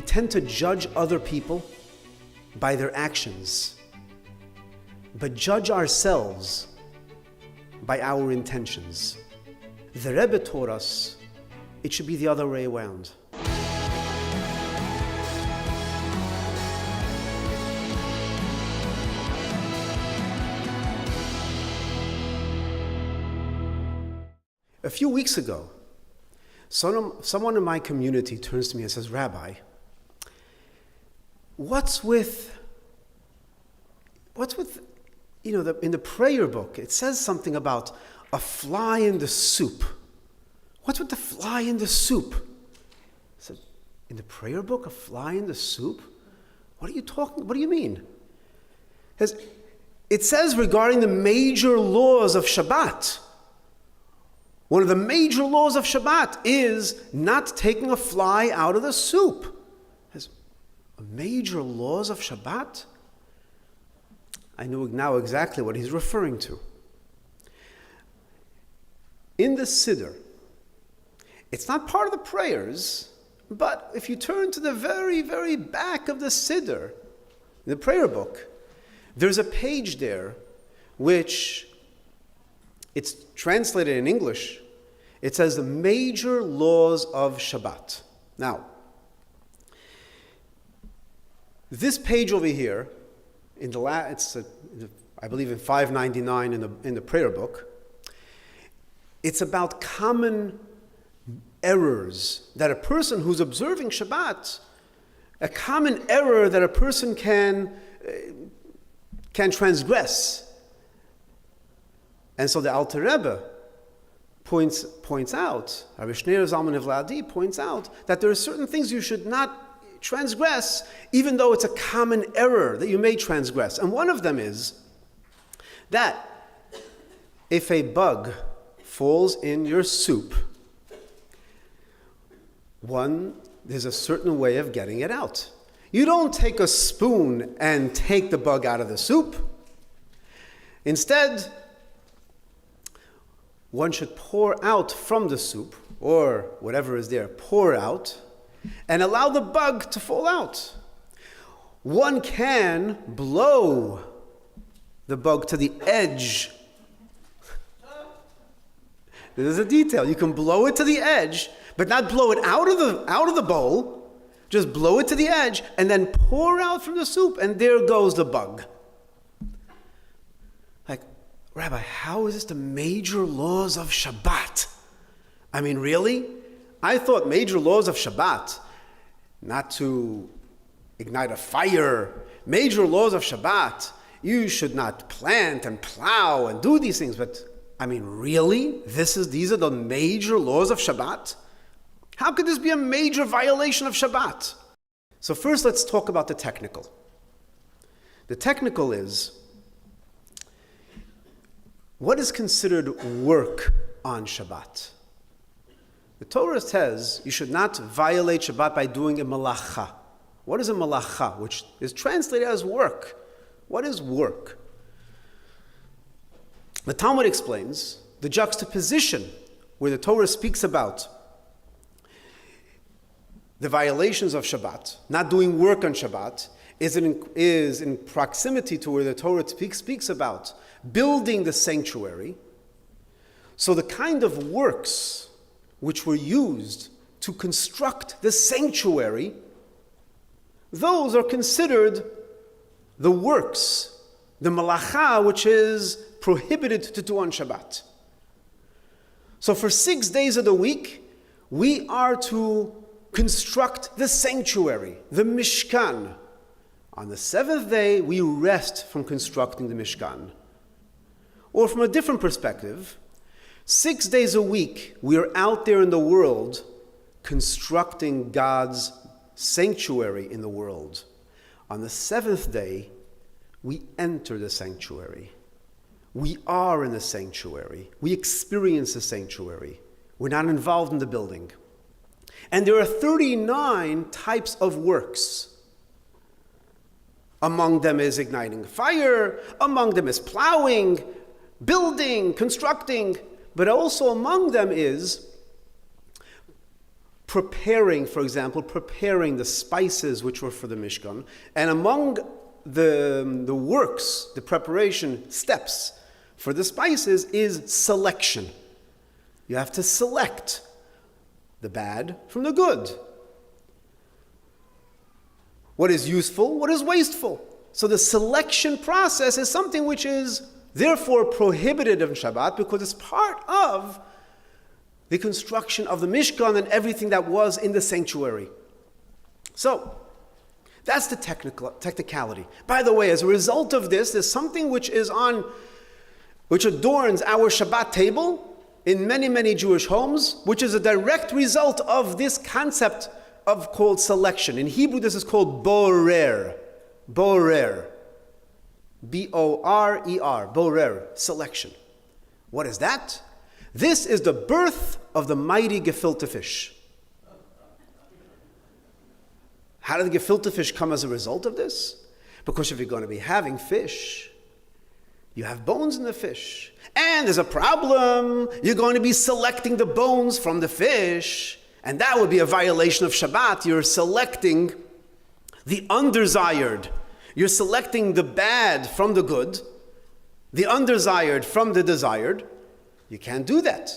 tend to judge other people by their actions, but judge ourselves by our intentions. The Rebbe taught us it should be the other way around. A few weeks ago, someone in my community turns to me and says, "Rabbi, what's with in the prayer book, it says something about a fly in the soup. What's with the fly in the soup?" I said, "In the prayer book, a fly in the soup? What do you mean?" It says regarding the major laws of Shabbat. One of the major laws of Shabbat is not taking a fly out of the soup. Major laws of Shabbat? I knew now exactly what he's referring to. In the Siddur, it's not part of the prayers, but if you turn to the very, very back of the Siddur, in the prayer book, there's a page there which it's translated in English. It says the major laws of Shabbat. Now, this page over here, I believe in 599 in the prayer book, it's about common errors that a person who's observing Shabbat, a common error that a person can transgress. And so the Alter Rebbe points out, Rabbi Shneur Zalman Evladi points out that there are certain things you should not transgress, even though it's a common error that you may transgress. And one of them is that if a bug falls in your soup, there's a certain way of getting it out. You don't take a spoon and take the bug out of the soup. Instead, one should pour out from the soup, or whatever is there, pour out, and allow the bug to fall out. One can blow the bug to the edge. This is a detail. You can blow it to the edge, but not blow it out of the bowl. Just blow it to the edge and then pour out from the soup, and there goes the bug. Like, Rabbi, how is this the major laws of Shabbat? I mean, really? I thought major laws of Shabbat, not to ignite a fire. Major laws of Shabbat, you should not plant and plow and do these things. But, I mean, really? These are the major laws of Shabbat? How could this be a major violation of Shabbat? So first, let's talk about the technical. The technical is, what is considered work on Shabbat? The Torah says you should not violate Shabbat by doing a malacha. What is a malacha, which is translated as work? What is work? The Talmud explains the juxtaposition where the Torah speaks about the violations of Shabbat, not doing work on Shabbat, is in proximity to where the Torah speaks about building the sanctuary. So the kind of works which were used to construct the sanctuary, those are considered the works, the malacha, which is prohibited to do on Shabbat. So for 6 days of the week, we are to construct the sanctuary, the Mishkan. On the 7th day, we rest from constructing the Mishkan. Or from a different perspective, 6 days a week, we are out there in the world constructing God's sanctuary in the world. On the 7th day, we enter the sanctuary. We are in the sanctuary. We experience the sanctuary. We're not involved in the building. And there are 39 types of works. Among them is igniting fire, among them is plowing, building, constructing, but also among them is preparing, for example, preparing the spices which were for the Mishkan. And among the works, the preparation steps for the spices is selection. You have to select the bad from the good. What is useful, what is wasteful. So the selection process is something which is therefore prohibited on Shabbat because it's part of the construction of the Mishkan and everything that was in the sanctuary. So, that's the technicality. By the way, as a result of this, there's something which adorns our Shabbat table in many, many Jewish homes, which is a direct result of this concept of called selection. In Hebrew, this is called borer. Borer. B-O-R-E-R. Borer. Selection. What is that? This is the birth of the mighty gefilte fish. How did the gefilte fish come as a result of this? Because if you're going to be having fish, you have bones in the fish. And there's a problem. You're going to be selecting the bones from the fish. And that would be a violation of Shabbat. You're selecting the undesired. You're selecting the bad from the good, the undesired from the desired. You can't do that.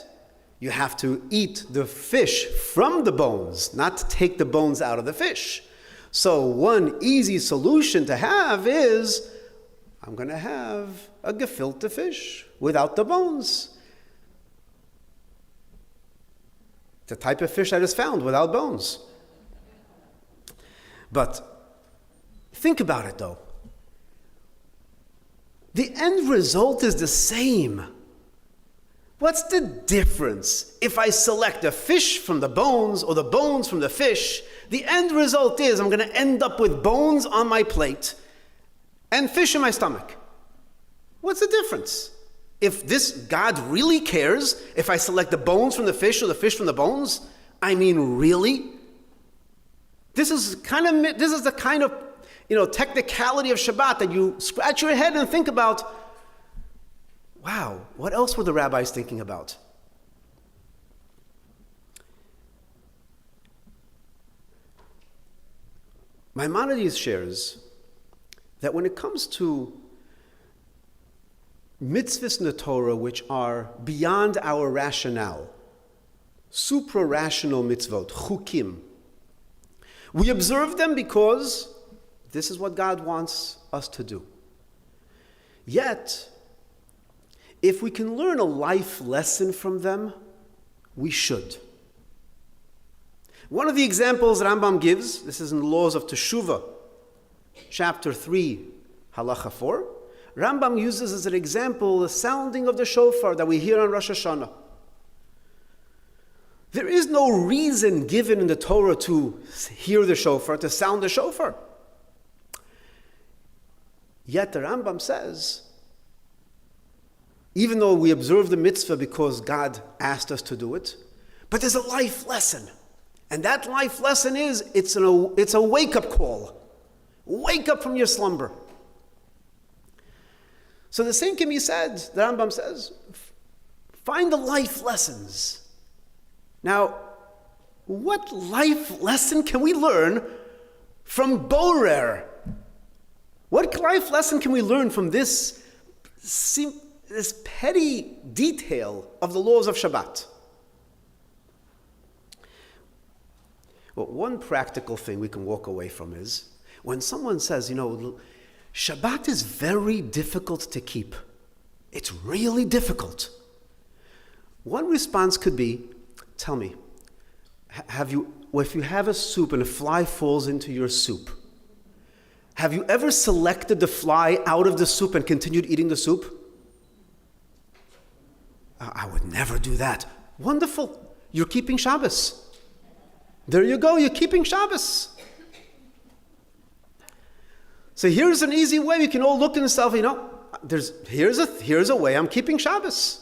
You have to eat the fish from the bones, not take the bones out of the fish. So one easy solution to have is, I'm going to have a gefilte fish without the bones. The type of fish that is found without bones. But think about it though. The end result is the same. What's the difference if I select a fish from the bones or the bones from the fish? The end result is I'm going to end up with bones on my plate and fish in my stomach. What's the difference? If this God really cares, if I select the bones from the fish or the fish from the bones, I mean, really? This is the kind of technicality of Shabbat that you scratch your head and think about. Wow, what else were the rabbis thinking about? Maimonides shares that when it comes to mitzvahs in the Torah which are beyond our rationale, supra-rational mitzvot, chukim, we observe them because this is what God wants us to do. Yet, if we can learn a life lesson from them, we should. One of the examples Rambam gives, this is in the Laws of Teshuvah, chapter 3, halacha 4, Rambam uses as an example the sounding of the shofar that we hear on Rosh Hashanah. There is no reason given in the Torah to hear the shofar, to sound the shofar. Yet the Rambam says, even though we observe the mitzvah because God asked us to do it, but there's a life lesson. And that life lesson is, it's a wake-up call. Wake up from your slumber. So the same can be said, the Rambam says, find the life lessons. Now, what life lesson can we learn from Borer? What life lesson can we learn from this petty detail of the laws of Shabbat? Well, one practical thing we can walk away from is when someone says, Shabbat is very difficult to keep. It's really difficult. One response could be, tell me, if you have a soup and a fly falls into your soup, have you ever selected the fly out of the soup and continued eating the soup? I would never do that. Wonderful. You're keeping Shabbos. There you go. You're keeping Shabbos. So here's an easy way we can all look at ourselves. Here's a way I'm keeping Shabbos.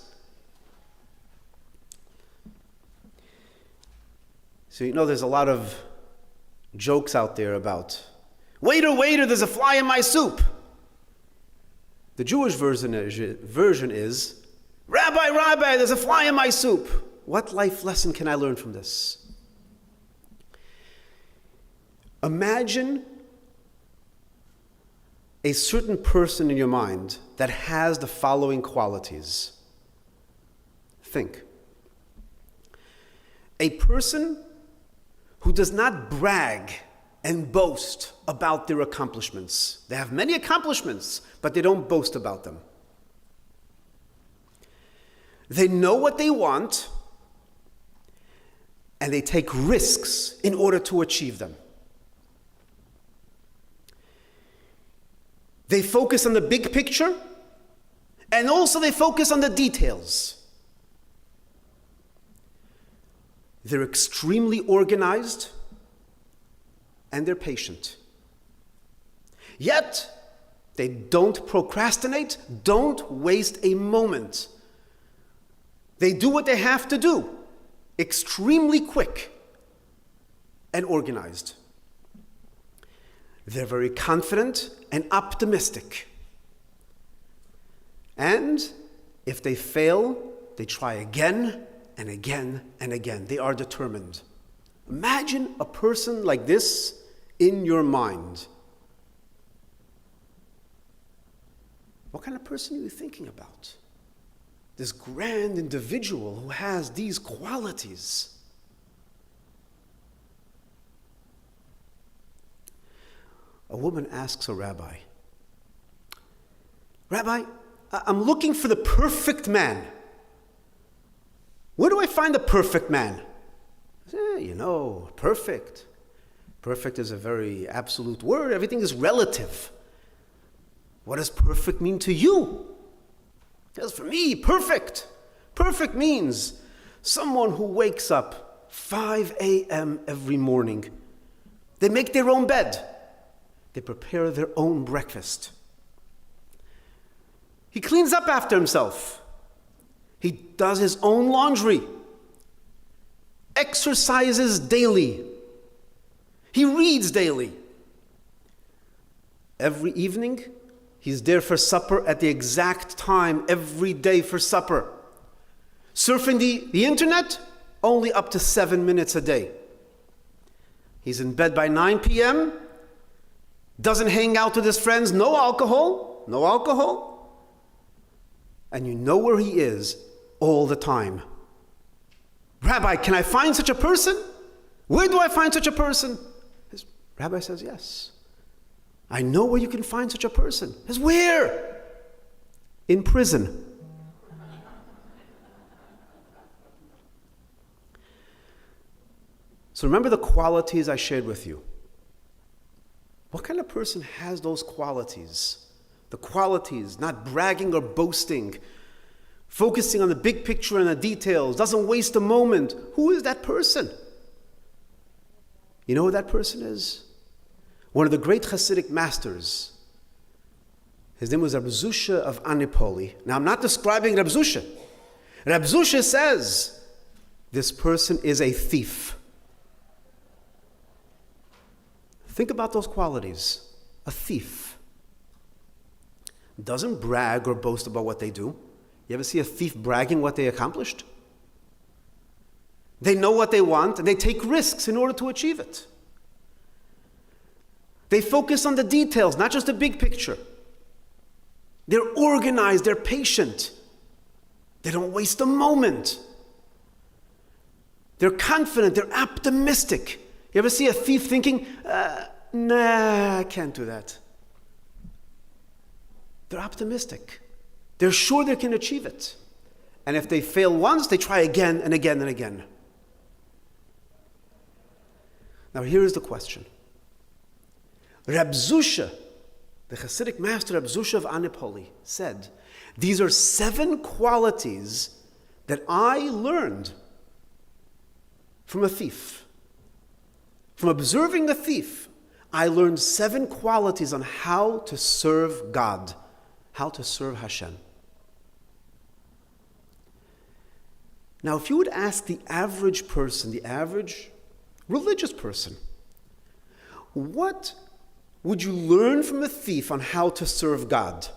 So there's a lot of jokes out there about, waiter, there's a fly in my soup. The Jewish version is, Rabbi, there's a fly in my soup. What life lesson can I learn from this? Imagine a certain person in your mind that has the following qualities. Think. A person who does not brag and boast about their accomplishments. They have many accomplishments, but they don't boast about them. They know what they want, and they take risks in order to achieve them. They focus on the big picture, and also they focus on the details. They're extremely organized, and they're patient. Yet, they don't procrastinate, don't waste a moment. They do what they have to do, extremely quick and organized. They're very confident and optimistic. And if they fail, they try again and again and again. They are determined. Imagine a person like this in your mind. What kind of person are you thinking about? This grand individual who has these qualities. A woman asks a rabbi, "Rabbi, I'm looking for the perfect man. Where do I find the perfect man?" Perfect. Perfect is a very absolute word. Everything is relative. What does perfect mean to you? As for me, perfect. Perfect means someone who wakes up 5 a.m. every morning. They make their own bed. They prepare their own breakfast. He cleans up after himself. He does his own laundry. Exercises daily. He reads daily. Every evening, he's there for supper at the exact time every day for supper. Surfing the internet, only up to 7 minutes a day. He's in bed by 9 p.m., doesn't hang out with his friends, no alcohol. And you know where he is all the time. "Rabbi, can I find such a person? Where do I find such a person?" His rabbi says, "Yes. I know where you can find such a person." He says, "Where?" "In prison." So remember the qualities I shared with you. What kind of person has those qualities? The qualities, not bragging or boasting, focusing on the big picture and the details, doesn't waste a moment. Who is that person? You know who that person is? One of the great Hasidic masters. His name was Reb Zusha of Anipoli. Now I'm not describing Reb Zusha. Reb Zusha says, this person is a thief. Think about those qualities. A thief doesn't brag or boast about what they do. You ever see a thief bragging what they accomplished? They know what they want and they take risks in order to achieve it. They focus on the details, not just the big picture. They're organized, they're patient. They don't waste a moment. They're confident, they're optimistic. You ever see a thief thinking, nah, I can't do that. They're optimistic. They're sure they can achieve it. And if they fail once, they try again and again and again. Now here is the question. Reb Zusha, the Hasidic master Reb Zusha of Anipoli, said, these are 7 qualities that I learned from a thief. From observing a thief, I learned 7 qualities on how to serve God, how to serve Hashem. Now, if you would ask the average person, the average religious person, what would you learn from a thief on how to serve God?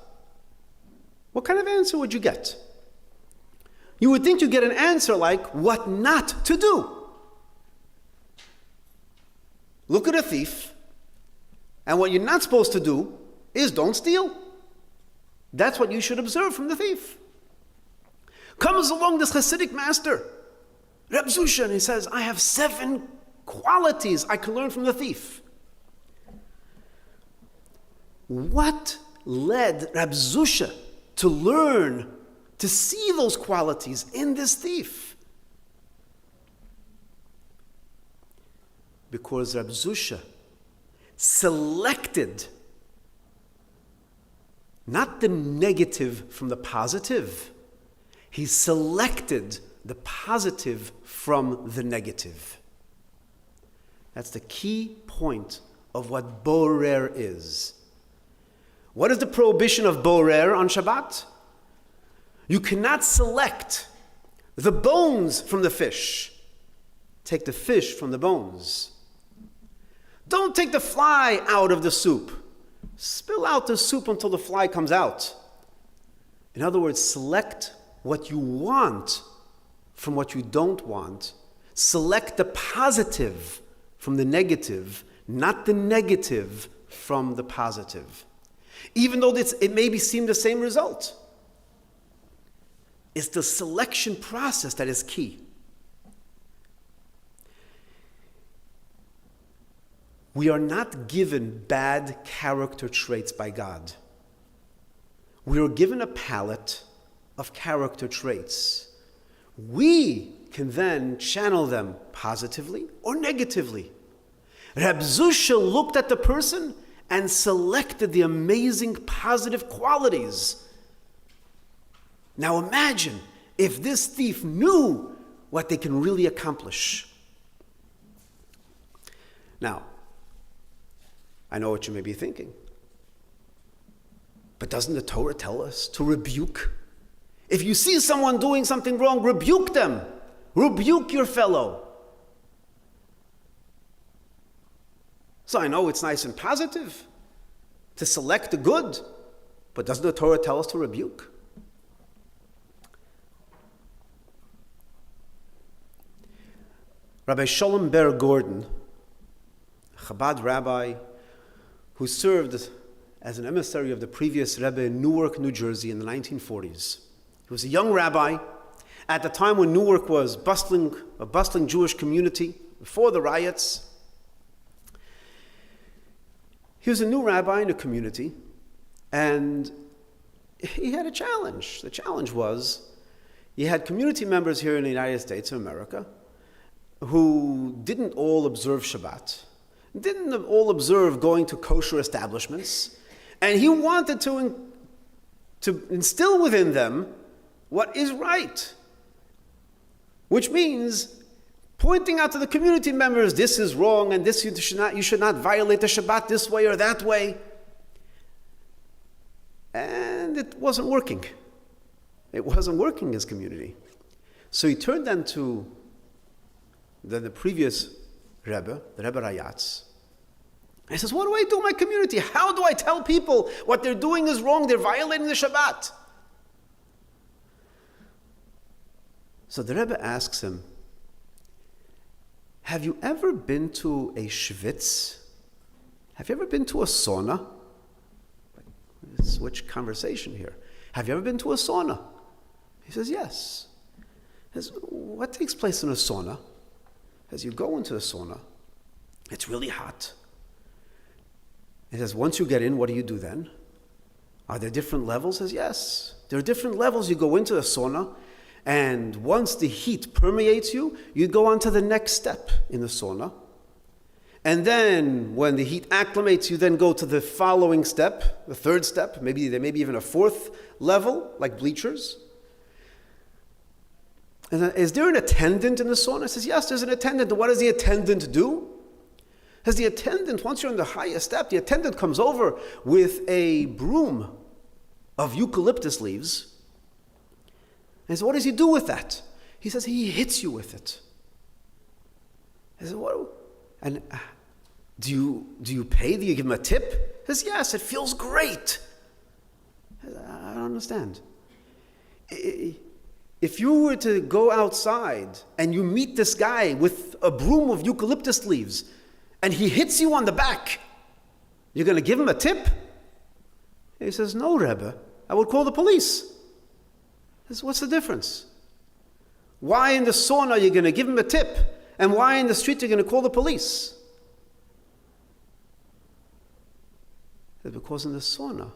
What kind of answer would you get? You would think you'd get an answer like, what not to do. Look at a thief And what you're not supposed to do is don't steal. That's what you should observe from the thief. Comes along this Hasidic master, Reb Zusha, and he says, I have 7 qualities I can learn from the thief. What led Reb Zusha to learn, to see those qualities in this thief? Because Reb Zusha selected not the negative from the positive. He selected the positive from the negative. That's the key point of what borer is. What is the prohibition of borer on Shabbat? You cannot select the bones from the fish. Take the fish from the bones. Don't take the fly out of the soup. Spill out the soup until the fly comes out. In other words, select what you want from what you don't want. Select the positive from the negative, not the negative from the positive. Even though it may seem the same result. It's the selection process that is key. We are not given bad character traits by God. We are given a palette of character traits. We can then channel them positively or negatively. Reb Zusha looked at the person and selected the amazing positive qualities. Now imagine if this thief knew what they can really accomplish. Now, I know what you may be thinking. But doesn't the Torah tell us to rebuke? If you see someone doing something wrong, rebuke them. Rebuke your fellow. So I know it's nice and positive to select the good, but doesn't the Torah tell us to rebuke? Rabbi Shalom Ber Gordon, a Chabad rabbi who served as an emissary of the previous Rebbe in Newark, New Jersey in the 1940s. He was a young rabbi at the time when Newark was a bustling Jewish community before the riots. He was a new rabbi in a community, and he had a challenge. The challenge was, you had community members here in the United States of America who didn't all observe Shabbat, didn't all observe going to kosher establishments, and he wanted to instill within them what is right, which means pointing out to the community members, this is wrong, and this you should not violate the Shabbat this way or that way. And it wasn't working. It wasn't working in his community. So he turned then to the previous Rebbe, the Rebbe Rayatz. He says, what do I do in my community? How do I tell people what they're doing is wrong? They're violating the Shabbat. So the Rebbe asks him, have you ever been to a schwitz? Have you ever been to a sauna? Let's switch conversation here. Have you ever been to a sauna? He says, yes. He says, what takes place in a sauna? As you go into the sauna, it's really hot. He says, once you get in, what do you do then? Are there different levels? He says, yes. There are different levels. You go into the sauna, and once the heat permeates you, you go on to the next step in the sauna. And then when the heat acclimates, you then go to the following step, the third step, maybe there may be even a fourth level, like bleachers. And then, is there an attendant in the sauna? He says, yes, there's an attendant. And what does the attendant do? As the attendant, once you're on the highest step, the attendant comes over with a broom of eucalyptus leaves. And he says, what does he do with that? He says, he hits you with it. He says, what? And do you pay? Do you give him a tip? He says, yes, it feels great. I says, I don't understand. If you were to go outside and you meet this guy with a broom of eucalyptus leaves, and he hits you on the back, You're going to give him a tip? He says, no, Rebbe, I would call the police. He says, what's the difference? Why in the sauna you're going to give him a tip? And why in the street you're going to call the police? He says, because in the sauna,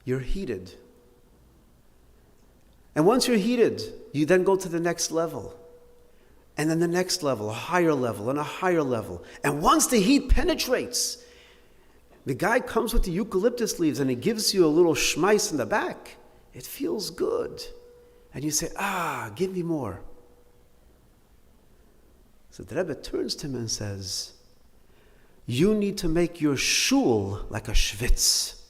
you're heated. And once you're heated, you then go to the next level. And then the next level, a higher level, and a higher level. And once the heat penetrates, the guy comes with the eucalyptus leaves and he gives you a little schmeiss in the back. It feels good. And you say, give me more. So the Rebbe turns to him and says, you need to make your shul like a schwitz.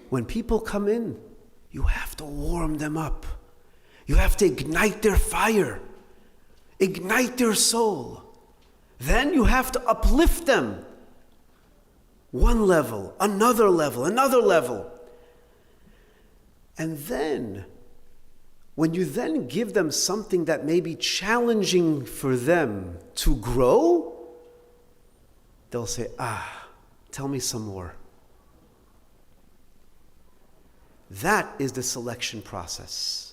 When people come in, you have to warm them up. You have to ignite their fire, ignite their soul. Then you have to uplift them. One level, another level, another level. And then, when you then give them something that may be challenging for them to grow, they'll say, tell me some more. That is the selection process.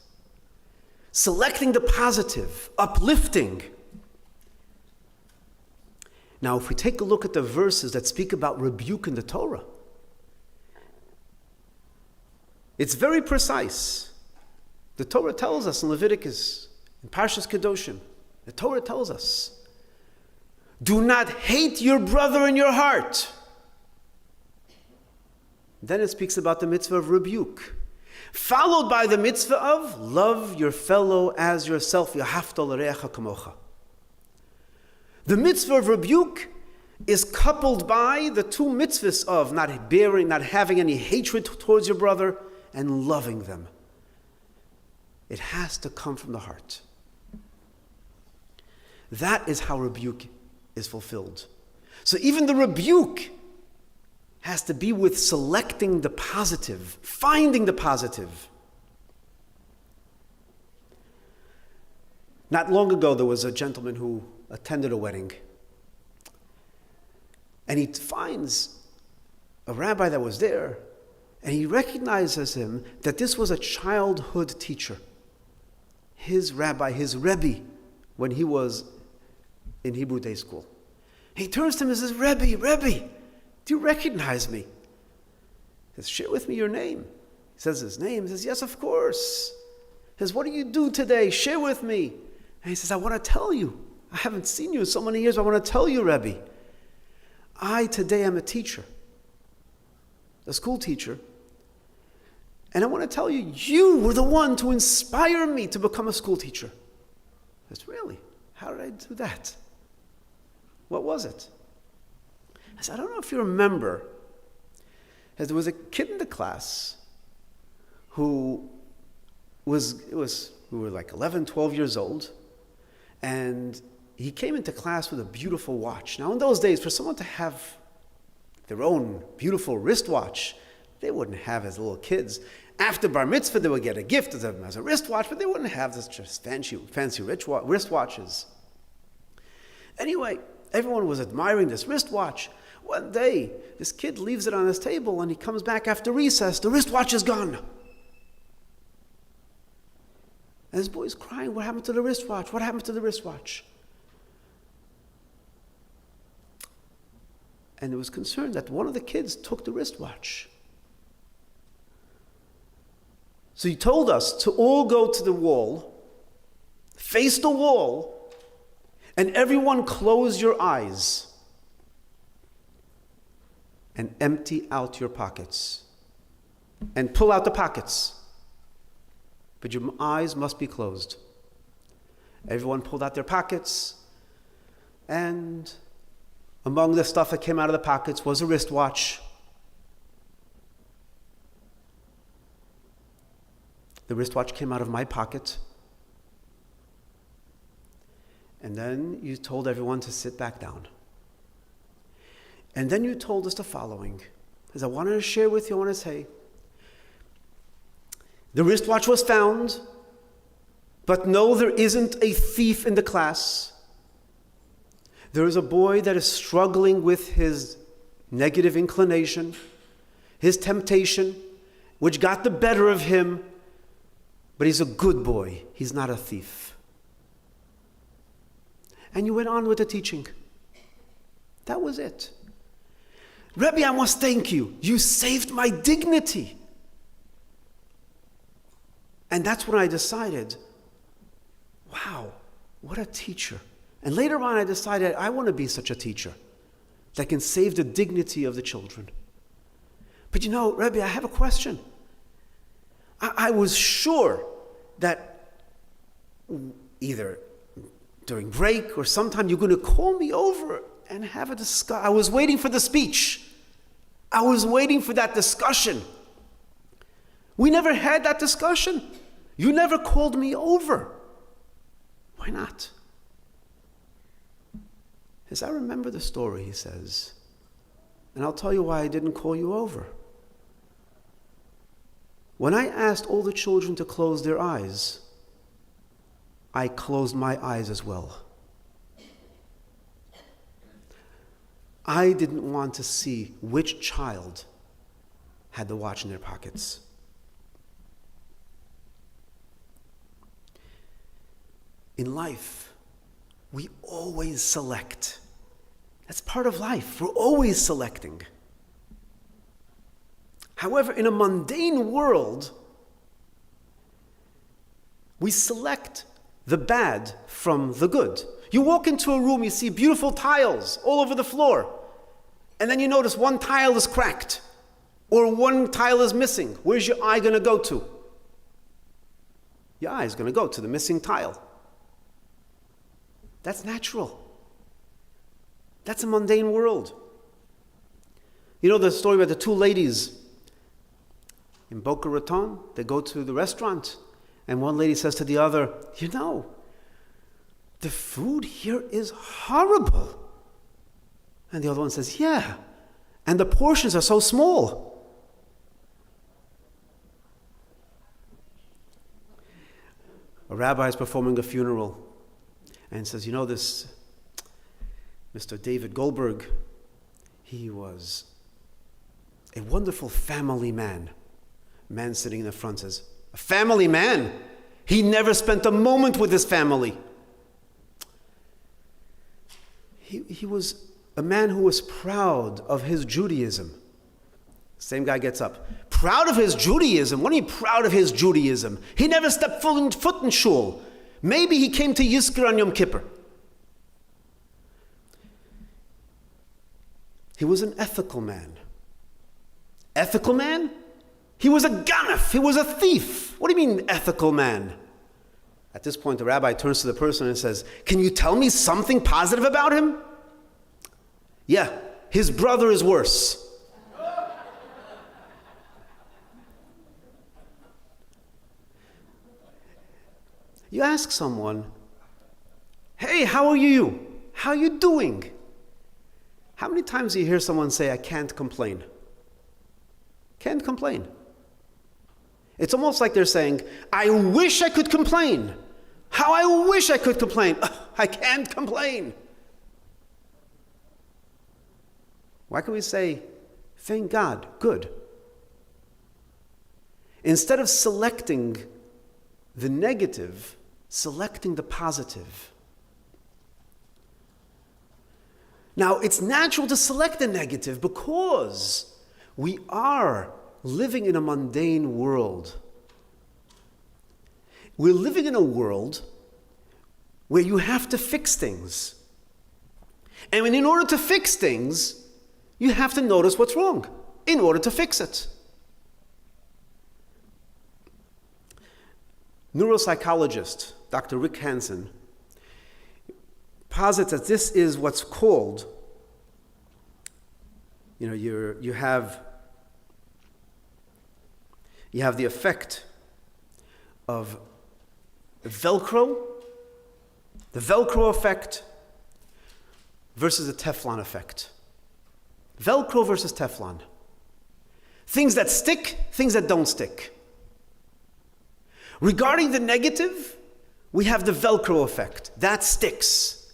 Selecting the positive, uplifting. Now, if we take a look at the verses that speak about rebuke in the Torah, it's very precise. The Torah tells us in Leviticus, in Parshas Kedoshim, the Torah tells us, do not hate your brother in your heart. Then it speaks about the mitzvah of rebuke, followed by the mitzvah of love your fellow as yourself. Yahavta l'reacha kamocha. The mitzvah of rebuke is coupled by the two mitzvahs of not having any hatred towards your brother and loving them. It has to come from the heart. That is how rebuke is fulfilled. So even the rebuke has to be with selecting the positive, finding the positive. Not long ago, there was a gentleman who attended a wedding. And he finds a rabbi that was there, and he recognizes him that this was a childhood teacher. His rabbi, his Rebbe, when he was in Hebrew day school. He turns to him and says, Rebbe, do you recognize me? He says, share with me your name. He says his name. He says, yes, of course. He says, what do you do today? Share with me. And he says, I want to tell you. I haven't seen you in so many years. I want to tell you, Rebbe. I today am a teacher, a school teacher. And I want to tell you, you were the one to inspire me to become a school teacher. I said, really? How did I do that? What was it? I said, I don't know if you remember, as there was a kid in the class who we were like 11, 12 years old, and he came into class with a beautiful watch. Now in those days, for someone to have their own beautiful wristwatch, they wouldn't have as little kids. After bar mitzvah, they would get a gift as a wristwatch, but they wouldn't have this just fancy wristwatches. Anyway, everyone was admiring this wristwatch. One day, this kid leaves it on his table and he comes back after recess. The wristwatch is gone. And this boy's crying, what happened to the wristwatch? What happened to the wristwatch? And it was concerned that one of the kids took the wristwatch. So he told us to all go to the wall, face the wall, and everyone close your eyes and empty out your pockets and pull out the pockets. But your eyes must be closed. Everyone pulled out their pockets, and among the stuff that came out of the pockets was a wristwatch. The wristwatch came out of my pocket. And then you told everyone to sit back down. And then you told us the following. Because I wanted to share with you, I want to say, the wristwatch was found, but no, there isn't a thief in the class. There is a boy that is struggling with his negative inclination, his temptation, which got the better of him, but he's a good boy. He's not a thief. And you went on with the teaching. That was it. Rebbe, I must thank you. You saved my dignity. And that's when I decided, wow, what a teacher. And later on I decided I want to be such a teacher that can save the dignity of the children. But you know, Rebbe, I have a question. I was sure that either during break or sometime you're going to call me over and have a discussion. I was waiting for the speech. I was waiting for that discussion. We never had that discussion. You never called me over. Why not? As I remember the story, he says, and I'll tell you why I didn't call you over. When I asked all the children to close their eyes, I closed my eyes as well. I didn't want to see which child had the watch in their pockets. In life, we always select. That's part of life. We're always selecting. However, in a mundane world, we select the bad from the good. You walk into a room, you see beautiful tiles all over the floor, and then you notice one tile is cracked, or one tile is missing. Where's your eye going to go to? Your eye is going to go to the missing tile. That's natural. That's a mundane world. You know the story about the two ladies in Boca Raton? They go to the restaurant, and one lady says to the other, you know, the food here is horrible. And the other one says, yeah, and the portions are so small. A rabbi is performing a funeral and says, you know, this Mr. David Goldberg, he was a wonderful family man. Man sitting in the front says, a family man? He never spent a moment with his family. He was a man who was proud of his Judaism. Same guy gets up. Proud of his Judaism? What do you mean proud of his Judaism? He never stepped foot in shul. Maybe he came to Yizkor on Yom Kippur. He was an ethical man. Ethical man? He was a ganef. He was a thief. What do you mean ethical man? At this point, the rabbi turns to the person and says, can you tell me something positive about him? Yeah, his brother is worse. You ask someone, hey, how are you? How are you doing? How many times do you hear someone say, I can't complain? Can't complain. It's almost like they're saying, I wish I could complain. How I wish I could complain. I can't complain. Why can't we say, thank God, good? Instead of selecting the negative, selecting the positive. Now, it's natural to select the negative because we are living in a mundane world. We're living in a world where you have to fix things. And in order to fix things, you have to notice what's wrong in order to fix it. Neuropsychologist Dr. Rick Hansen posits that this is what's called, you have the effect of the Velcro effect versus the Teflon effect. Velcro versus Teflon. Things that stick, things that don't stick. Regarding the negative, we have the Velcro effect. That sticks.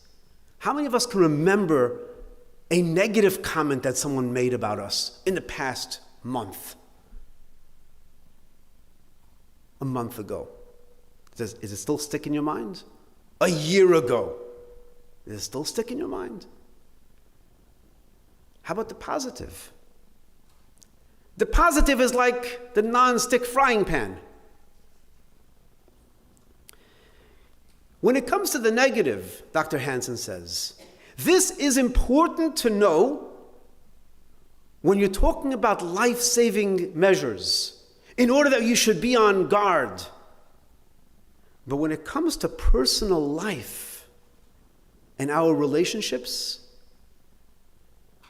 How many of us can remember a negative comment that someone made about us in the past month? A month ago. Is it still stick in your mind? A year ago. Is it still stick in your mind? How about the positive? The positive is like the non-stick frying pan. When it comes to the negative, Dr. Hansen says, this is important to know when you're talking about life-saving measures, in order that you should be on guard. But when it comes to personal life and our relationships,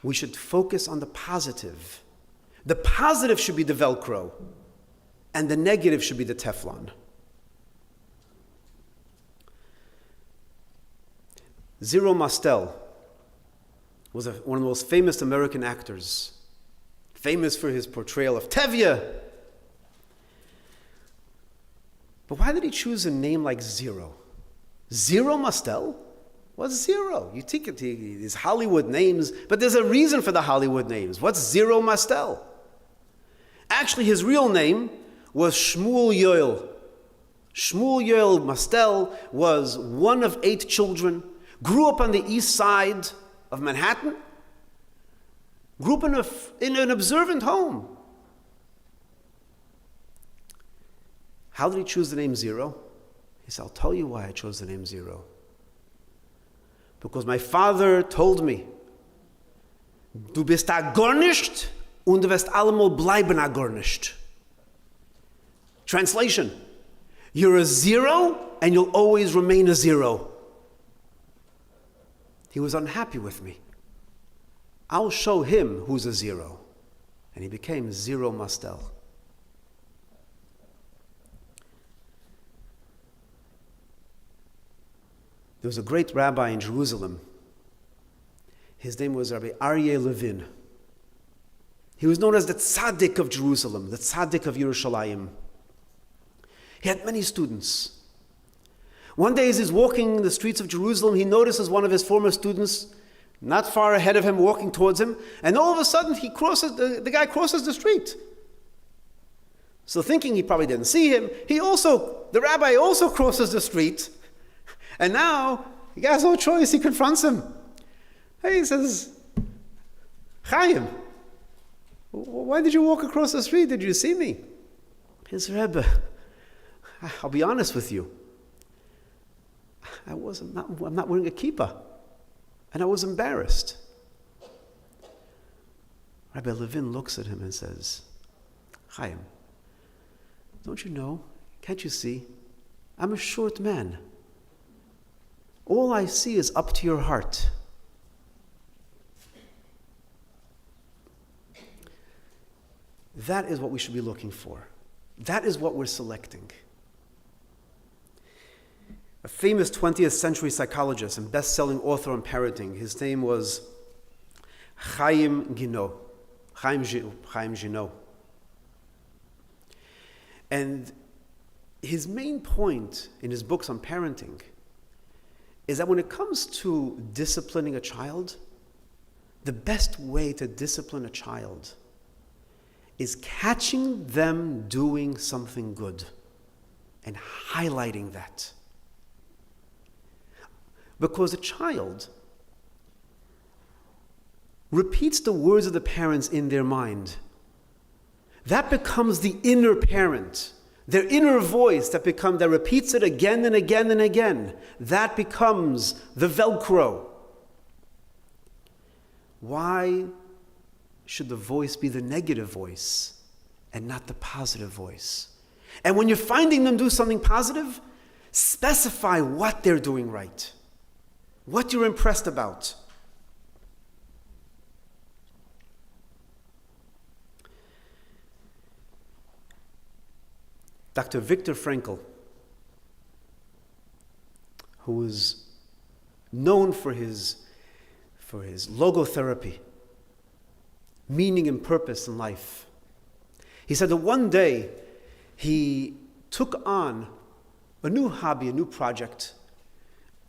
we should focus on the positive. The positive should be the Velcro, and the negative should be the Teflon. Zero Mostel was one of the most famous American actors, famous for his portrayal of Tevye. But why did he choose a name like Zero? Zero Mostel? What's Zero? You take it, these Hollywood names, but there's a reason for the Hollywood names. What's Zero Mostel? Actually, his real name was Shmuel Yoel. Shmuel Yoel Mostel was one of 8 children, grew up on the east side of Manhattan, grew up in an observant home. How did he choose the name Zero? He said, I'll tell you why I chose the name Zero. Because my father told me, du bist a gar nicht und du wirst allemal bleiben a gar nicht. Translation, you're a zero and you'll always remain a zero. He was unhappy with me. I'll show him who's a zero. And he became Zero Mostel. There was a great rabbi in Jerusalem. His name was Rabbi Aryeh Levin. He was known as the tzaddik of Jerusalem, the tzaddik of Yerushalayim. He had many students. One day as he's walking the streets of Jerusalem, he notices one of his former students not far ahead of him, walking towards him, and all of a sudden the guy crosses the street. So thinking he probably didn't see him, the rabbi also crosses the street. And now, he has no choice, he confronts him. Hey, he says, Chaim, why did you walk across the street? Did you see me? He says, Rebbe, I'll be honest with you. I'm not wearing a kippah. And I was embarrassed. Rabbi Levin looks at him and says, Chaim, don't you know, can't you see, I'm a short man. All I see is up to your heart. That is what we should be looking for. That is what we're selecting. A famous 20th century psychologist and best-selling author on parenting, his name was Chaim Ginot. And his main point in his books on parenting is that when it comes to disciplining a child, the best way to discipline a child is catching them doing something good and highlighting that. Because a child repeats the words of the parents in their mind. That becomes the inner parent. Their inner voice that repeats it again and again and again. That becomes the Velcro. Why should the voice be the negative voice and not the positive voice? And when you're finding them do something positive, specify what they're doing right, what you're impressed about. Dr. Viktor Frankl, who was known for his logotherapy, meaning and purpose in life. He said that one day he took on a new hobby, a new project,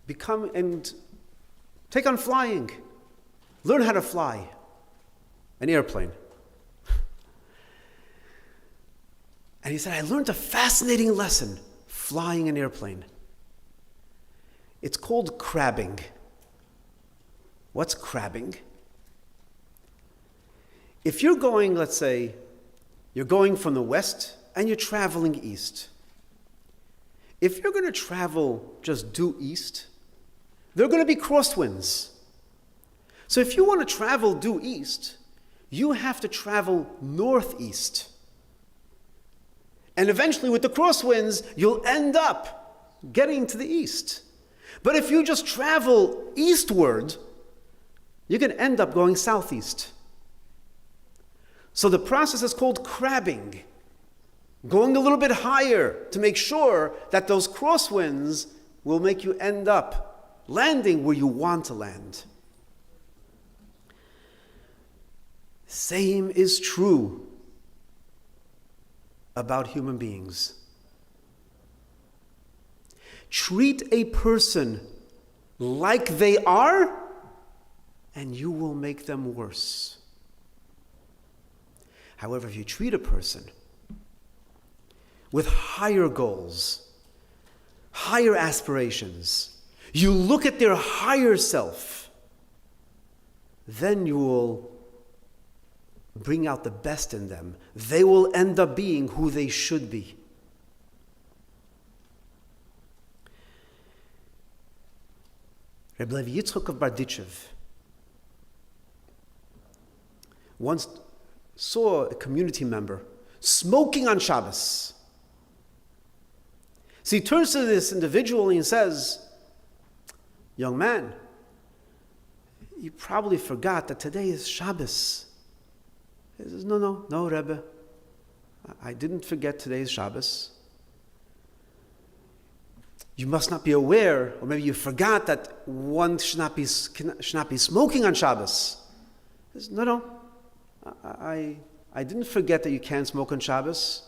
and Take on flying. Learn how to fly an airplane. And he said, I learned a fascinating lesson flying an airplane. It's called crabbing. What's crabbing? If you're going, let's say, you're going from the west and you're traveling east. If you're going to travel just due east, there are going to be crosswinds. So if you want to travel due east, you have to travel northeast. And eventually with the crosswinds, you'll end up getting to the east. But if you just travel eastward, you can end up going southeast. So the process is called crabbing, going a little bit higher to make sure that those crosswinds will make you end up landing where you want to land. Same is true about human beings. Treat a person like they are, and you will make them worse. However, if you treat a person with higher goals, higher aspirations, you look at their higher self, then you will bring out the best in them. They will end up being who they should be. Reb Levi Yitzchok of Berditchev once saw a community member smoking on Shabbos. So he turns to this individual and he says, young man, you probably forgot that today is Shabbos. He says, no, Rebbe. I didn't forget today's Shabbos. You must not be aware, or maybe you forgot that one should not be smoking on Shabbos. He says, no. I didn't forget that you can't smoke on Shabbos.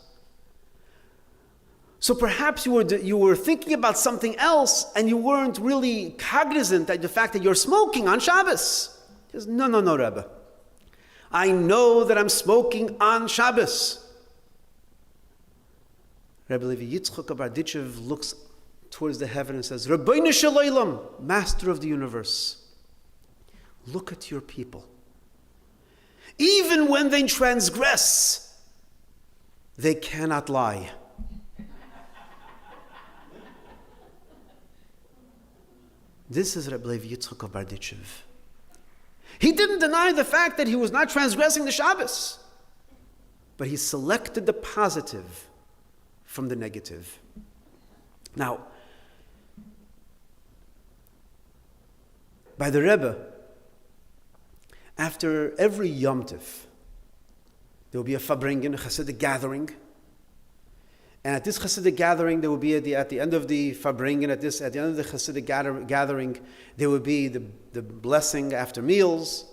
So perhaps you were thinking about something else and you weren't really cognizant of the fact that you're smoking on Shabbos. He says, no, Rebbe. I know that I'm smoking on Shabbos. Rebbe Levi Yitzchok of Berditchev looks towards the heaven and says, Rabbeinu Shel Olam, Master of the universe, look at your people. Even when they transgress, they cannot lie. This is Rebbe Levi Yitzchok of Berditchev. He didn't deny the fact that he was not transgressing the Shabbos, but he selected the positive from the negative. Now, by the Rebbe, after every Yom Tif, there will be a Farbrengen, a Hasidic gathering. And at this Hasidic gathering, there will be at the end of the Farbrengen, at the end of the Hasidic gathering, there will be the blessing after meals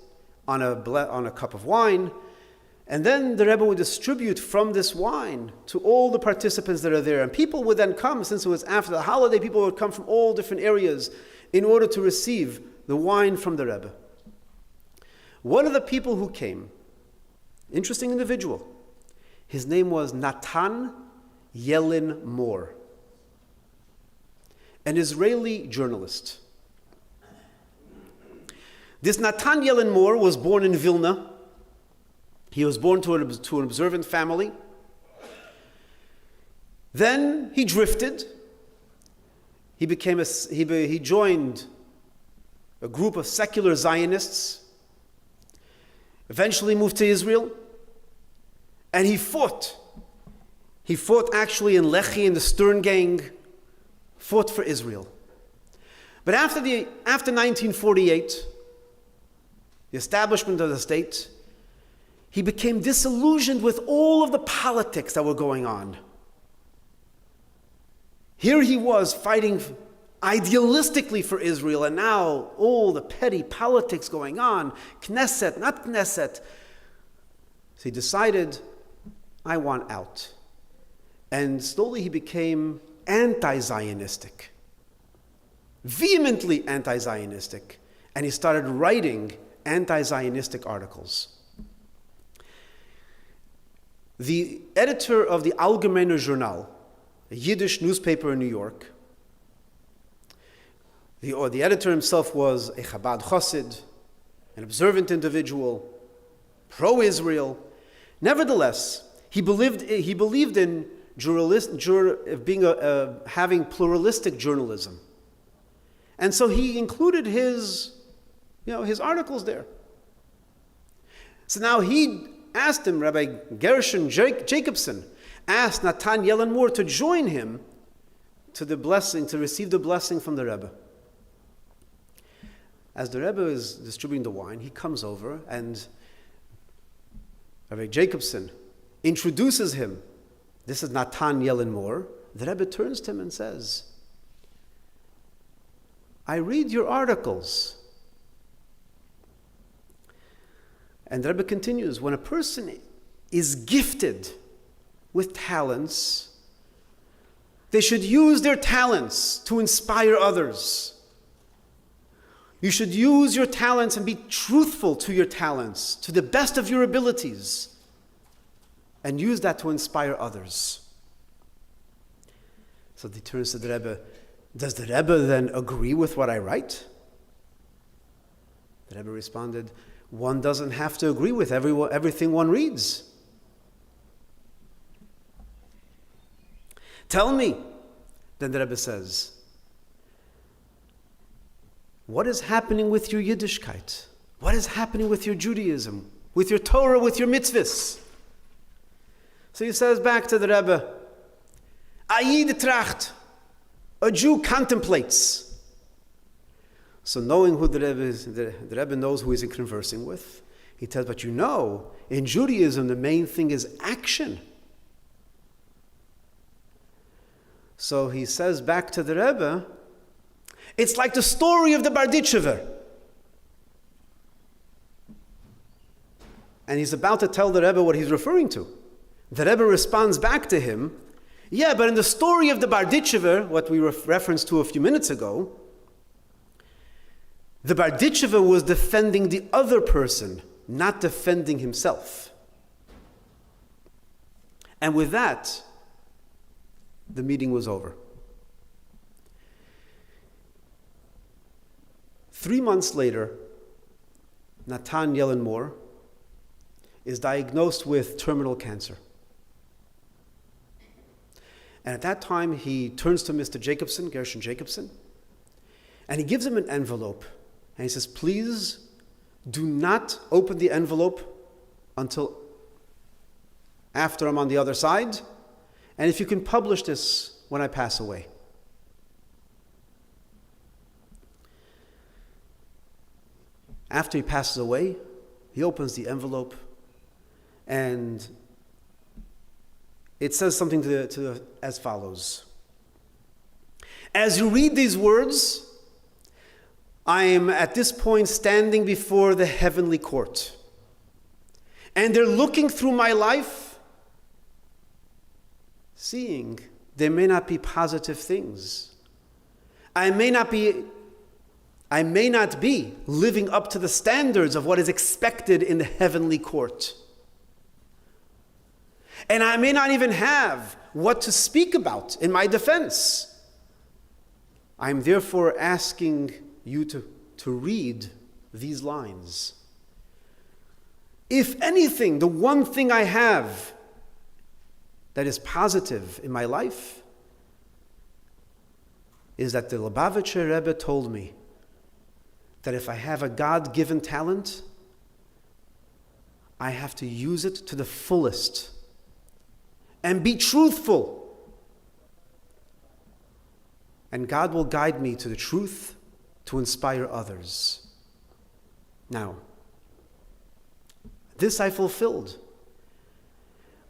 on a cup of wine. And then the Rebbe would distribute from this wine to all the participants that are there. And people would then come, since it was after the holiday, people would come from all different areas in order to receive the wine from the Rebbe. One of the people who came, interesting individual, his name was Natan Yelin Moore, an Israeli journalist. This Natan Yelin Moore was born in Vilna. He was born to an observant family. Then he drifted. He joined a group of secular Zionists. Eventually moved to Israel. And he fought. He fought actually in Lehi, in the Stern Gang, fought for Israel. But after 1948, the establishment of the state, he became disillusioned with all of the politics that were going on. Here he was fighting idealistically for Israel, and now all the petty politics going on, Knesset, not Knesset. So he decided, I want out. And slowly he became anti-Zionistic, vehemently anti-Zionistic. and he started writing anti-Zionistic articles. The editor of the Allgemeine Journal, a Yiddish newspaper in New York, the editor himself was a Chabad Chassid, an observant individual, pro-Israel. Nevertheless, he believed in having pluralistic journalism, and so he included his articles there. So now he asked him, Rabbi Gershon Jacobson asked Natan Yellen Moore to join him to receive the blessing from the Rebbe. As the Rebbe is distributing the wine, he comes over and Rabbi Jacobson introduces him. This is Natan Yellen Moore. The Rebbe turns to him and says, I read your articles. And the Rebbe continues, when a person is gifted with talents, they should use their talents to inspire others. You should use your talents and be truthful to your talents, to the best of your abilities, and use that to inspire others. So he turns to the Rebbe, does the Rebbe then agree with what I write? The Rebbe responded, one doesn't have to agree with everything one reads. Tell me, then the Rebbe says, what is happening with your Yiddishkeit? What is happening with your Judaism, with your Torah, with your mitzvahs? So he says back to the Rebbe, Ayid tracht, a Jew contemplates. So knowing who the Rebbe is, the Rebbe knows who he's conversing with. He tells, but in Judaism, the main thing is action. So he says back to the Rebbe, it's like the story of the Barditchever. And he's about to tell the Rebbe what he's referring to. The Rebbe responds back to him, yeah, but in the story of the Barditchever, what we referenced to a few minutes ago, the Barditchever was defending the other person, not defending himself. And with that, the meeting was over. 3 months later, Natan Yellen Moore is diagnosed with terminal cancer. And at that time, he turns to Mr. Jacobson, Gershon Jacobson, and he gives him an envelope. And he says, please do not open the envelope until after I'm on the other side. And if you can publish this when I pass away. After he passes away, he opens the envelope and it says something as follows. As you read these words, I am at this point standing before the heavenly court. And they're looking through my life, seeing there may not be positive things. I may not be living up to the standards of what is expected in the heavenly court. And I may not even have what to speak about in my defense. I am therefore asking you to read these lines. If anything, the one thing I have that is positive in my life is that the Lubavitcher Rebbe told me that if I have a God-given talent, I have to use it to the fullest and be truthful. And God will guide me to the truth to inspire others. Now, this I fulfilled.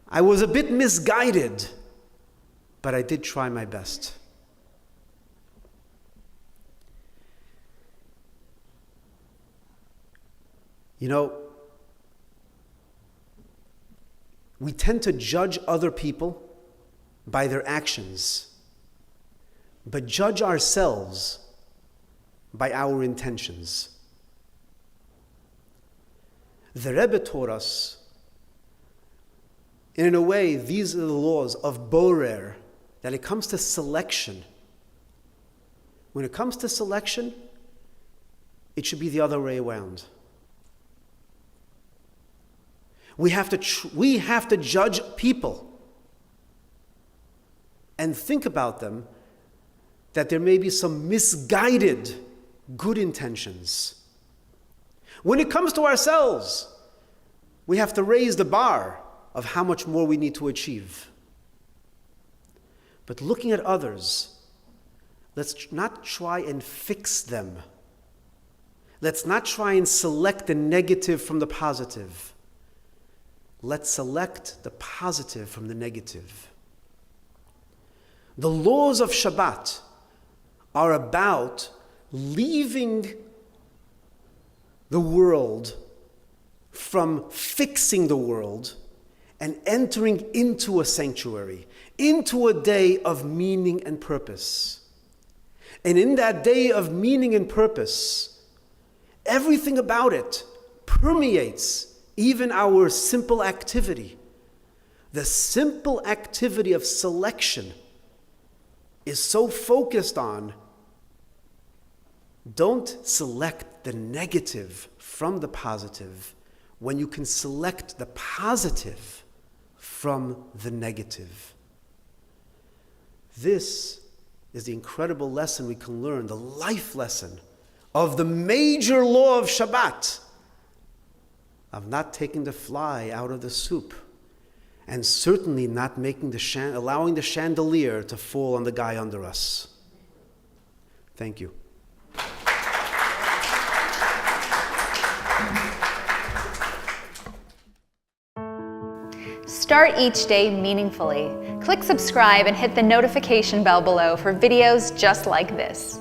I was a bit misguided, but I did try my best. We tend to judge other people by their actions, but judge ourselves by our intentions. The Rebbe taught us, and in a way, these are the laws of Borer, that it comes to selection. When it comes to selection, it should be the other way around. We have to judge people and think about them that there may be some misguided good intentions. When it comes to ourselves, we have to raise the bar of how much more we need to achieve. But looking at others, let's not try and fix them. Let's not try and select the negative from the positive. Let's select the positive from the negative. The laws of Shabbat are about leaving the world from fixing the world and entering into a sanctuary, into a day of meaning and purpose. And in that day of meaning and purpose, everything about it permeates even our simple activity. The simple activity of selection is so focused on, don't select the negative from the positive when you can select the positive from the negative. This is the incredible lesson we can learn, the life lesson of the major law of Shabbat, of not taking the fly out of the soup, and certainly not allowing the chandelier to fall on the guy under us. Thank you. Start each day meaningfully. Click subscribe and hit the notification bell below for videos just like this.